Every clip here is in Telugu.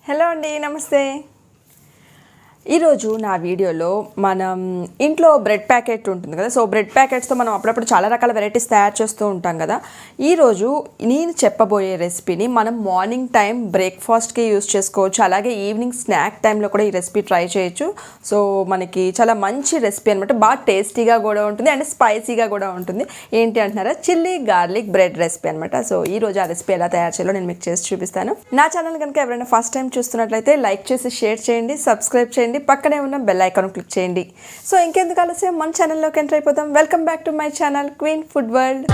హలో అండి, నమస్తే. ఈరోజు నా వీడియోలో మనం ఇంట్లో బ్రెడ్ ప్యాకెట్ ఉంటుంది కదా, సో బ్రెడ్ ప్యాకెట్స్తో మనం అప్పుడప్పుడు చాలా రకాల వెరైటీస్ తయారు చేస్తూ ఉంటాం కదా. ఈరోజు నేను చెప్పబోయే రెసిపీని మనం మార్నింగ్ టైం బ్రేక్ఫాస్ట్కి యూస్ చేసుకోవచ్చు, అలాగే ఈవినింగ్ స్నాక్ టైంలో కూడా ఈ రెసిపీ ట్రై చేయొచ్చు. సో మనకి చాలా మంచి రెసిపీ అనమాట, బాగా టేస్టీగా కూడా ఉంటుంది అండ్ స్పైసీగా కూడా ఉంటుంది. ఏంటి అంటున్నారా, చిల్లీ గార్లిక్ బ్రెడ్ రెసిపీ అనమాట. సో ఈరోజు ఆ రెసిపీ ఎలా తయారు చేయాలో నేను మీకు చేసి చూపిస్తాను. నా ఛానల్ కనుక ఎవరైనా ఫస్ట్ టైం చూస్తున్నట్లయితే లైక్ చేసి షేర్ చేయండి, సబ్స్క్రైబ్ చేయండి, పక్కనే ఉన్న బెల్ ఐకాన్ క్లిక్ చేయండి. సో ఇంకెందుకు ఆలస్యం, మన ఛానల్లోకి ఎంటర్ అయిపోతాం. Welcome back to my channel queen food world.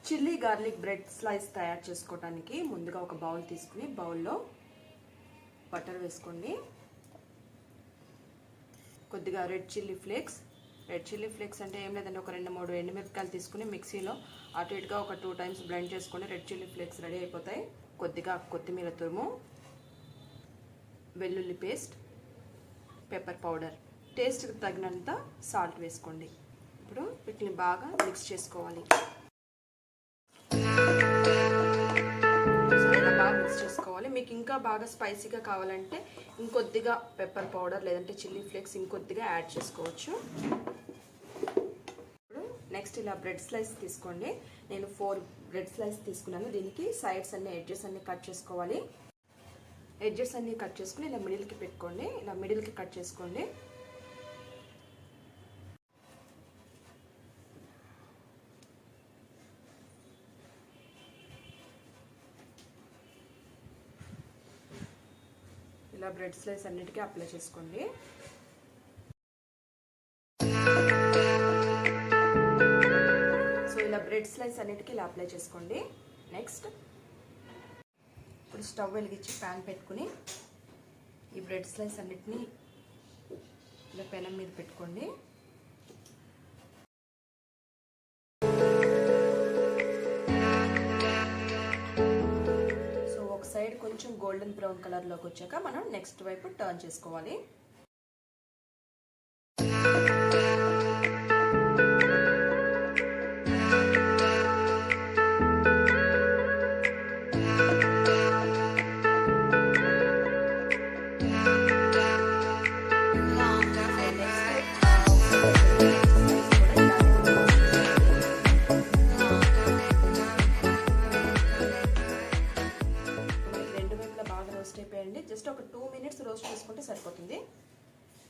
Chilli garlic bread slice తయారు చేసుకోవడానికి ముందుగా ఒక బౌల్ తీసుకుని బౌల్లో బటర్ వేసుకోండి, కొద్దిగా రెడ్ చిల్లీ ఫ్లేక్స్ అంటే ఏం లేదండి, ఒక 2-3 ఎండుమిరపకాయలు తీసుకుని మిక్సీలో అటు ఇటుగా ఒక 2 టైమ్స్ బ్లెండ్ చేసుకొని రెడ్ చిల్లీ ఫ్లేక్స్ రెడీ అయిపోతాయి. కొద్దిగా కొత్తిమీర తురుము, వెల్లుల్లి పేస్ట్, పెప్పర్ పౌడర్, టేస్ట్కి తగినంత సాల్ట్ వేసుకోండి. ఇప్పుడు వీటిని బాగా మిక్స్ చేసుకోవాలి. మిక్స్ చేసుకోవాలి. మీకు ఇంకా బాగా స్పైసీగా కావాలంటే ఇంకొద్దిగా పెప్పర్ పౌడర్ లేదంటే చిల్లీ ఫ్లేక్స్ ఇంకొద్దిగా యాడ్ చేసుకోవచ్చు. ఇప్పుడు నెక్స్ట్ ఇలా బ్రెడ్ స్లైస్ తీసుకోండి. నేను 4 బ్రెడ్ స్లైస్ తీసుకున్నాను. దీనికి సైడ్స్ అన్ని ఎడ్జెస్ అన్ని కట్ చేసుకోవాలి. ఎడ్జెస్ అన్ని కట్ చేసుకుని ఇలా మిడిల్కి పెట్టుకోండి. ఇలా మిడిల్కి కట్ చేసుకోండి. ఇలా బ్రెడ్ స్లైస్ అన్నిటికీ అప్లై చేసుకోండి. సో ఇలా బ్రెడ్ స్లైస్ అన్నిటికీ ఇలా అప్లై చేసుకోండి. నెక్స్ట్ ఇప్పుడు స్టవ్ వెలిగించి ప్యాన్ పెట్టుకుని ఈ బ్రెడ్ స్లైస్ అన్నిటినీ ఇలా పెనం మీద పెట్టుకోండి. సైడ్ కొంచెం గోల్డెన్ బ్రౌన్ కలర్లోకి వచ్చాక మనం నెక్స్ట్ వైపు టర్న్ చేసుకోవాలి. జస్ట్ ఒక 2 మినిట్స్ రోస్ట్ చేసుకుంటే సరిపోతుంది.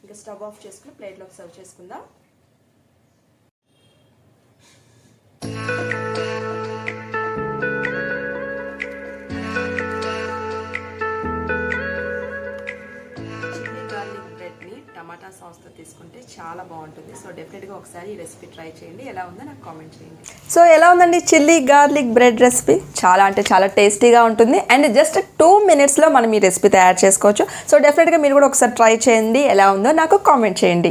ఇంకా స్టవ్ ఆఫ్ చేసుకుని ప్లేట్లోకి సర్వ్ చేసుకుందాం. చిల్లీ గార్లిక్ బ్రెడ్ని టమాటా సాస్తో తీసుకుంటే చాలా బాగుంటుంది. సో డెఫినెట్గా ఒకసారి ఈ రెసిపీ ట్రై చేయండి. ఎలా ఉందో నాకు కామెంట్ చేయండి. సో ఎలా ఉందండి చిల్లీ గార్లిక్ బ్రెడ్ రెసిపీ? చాలా అంటే చాలా టేస్టీగా ఉంటుంది అండ్ జస్ట్ 2 మినిట్స్లో మనం ఈ రెసిపీ తయారు చేసుకోవచ్చు. సో డెఫినెట్గా మీరు కూడా ఒకసారి ట్రై చేయండి, ఎలా ఉందో నాకు కామెంట్ చేయండి.